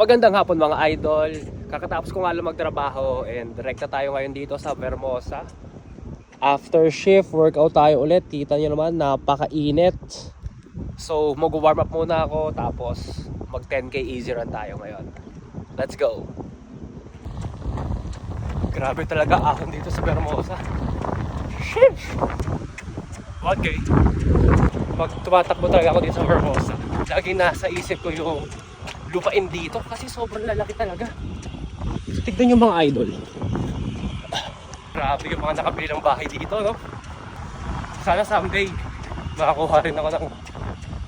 Magandang hapon mga idol. Kakatapos ko nga lang magtrabaho and direkta tayo ngayon dito sa Vermosa. After shift, workout tayo ulit. Kita nyo naman, napakainit. So mag-warm up muna ako, tapos mag 10k easy run tayo ngayon. Let's go. Grabe talaga ahon dito sa Vermosa. Sheesh! 1k. Pag tumatakbo talaga ako dito sa Vermosa, laging nasa isip ko yung lupain dito kasi sobrang lalaki talaga. Tignan yung mga idol. Grabe yung mga nakabili ng bahay dito, no? Sana someday makakuha rin ako ng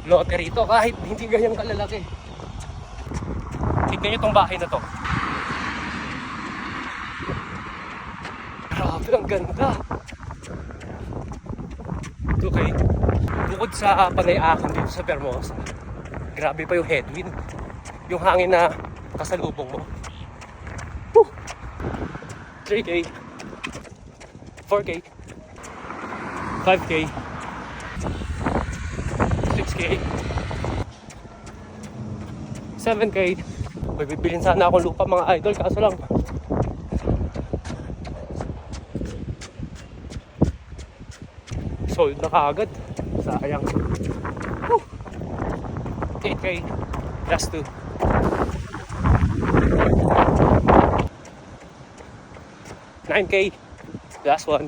lote rito kahit hindi ganyan kalalaki. Tignan nyo tong bahay na to. Grabe, ang ganda. Okay. Bukod sa panay-akon dito sa Vermosa, grabe pa yung headwind. Yung hangin na kasalubong mo. Woo! 3k 4k 5k 6k 7k. May bibilin sana akong lupa mga idol, kaso lang sold na kaagad. Sayang. Woo! 8k last 2. 9k last 1.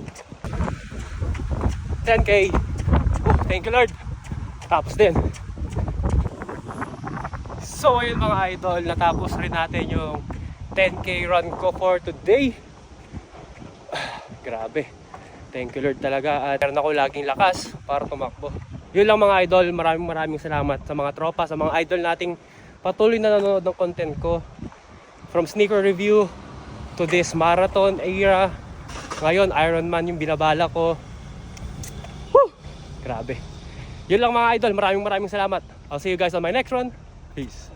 10k. Thank you Lord. Tapos din. So ayun mga idol, natapos rin natin yung 10k run ko for today. Grabe. Thank you Lord talaga. At meron ako laging lakas para tumakbo. Yun lang mga idol, maraming salamat sa mga tropa, sa mga idol nating patuloy na nanonood ng content ko. From sneaker review to this marathon era. Ngayon, Ironman yung binabala ko. Woo! Grabe. Yun lang mga idol, maraming salamat. I'll see you guys on my next run. Peace.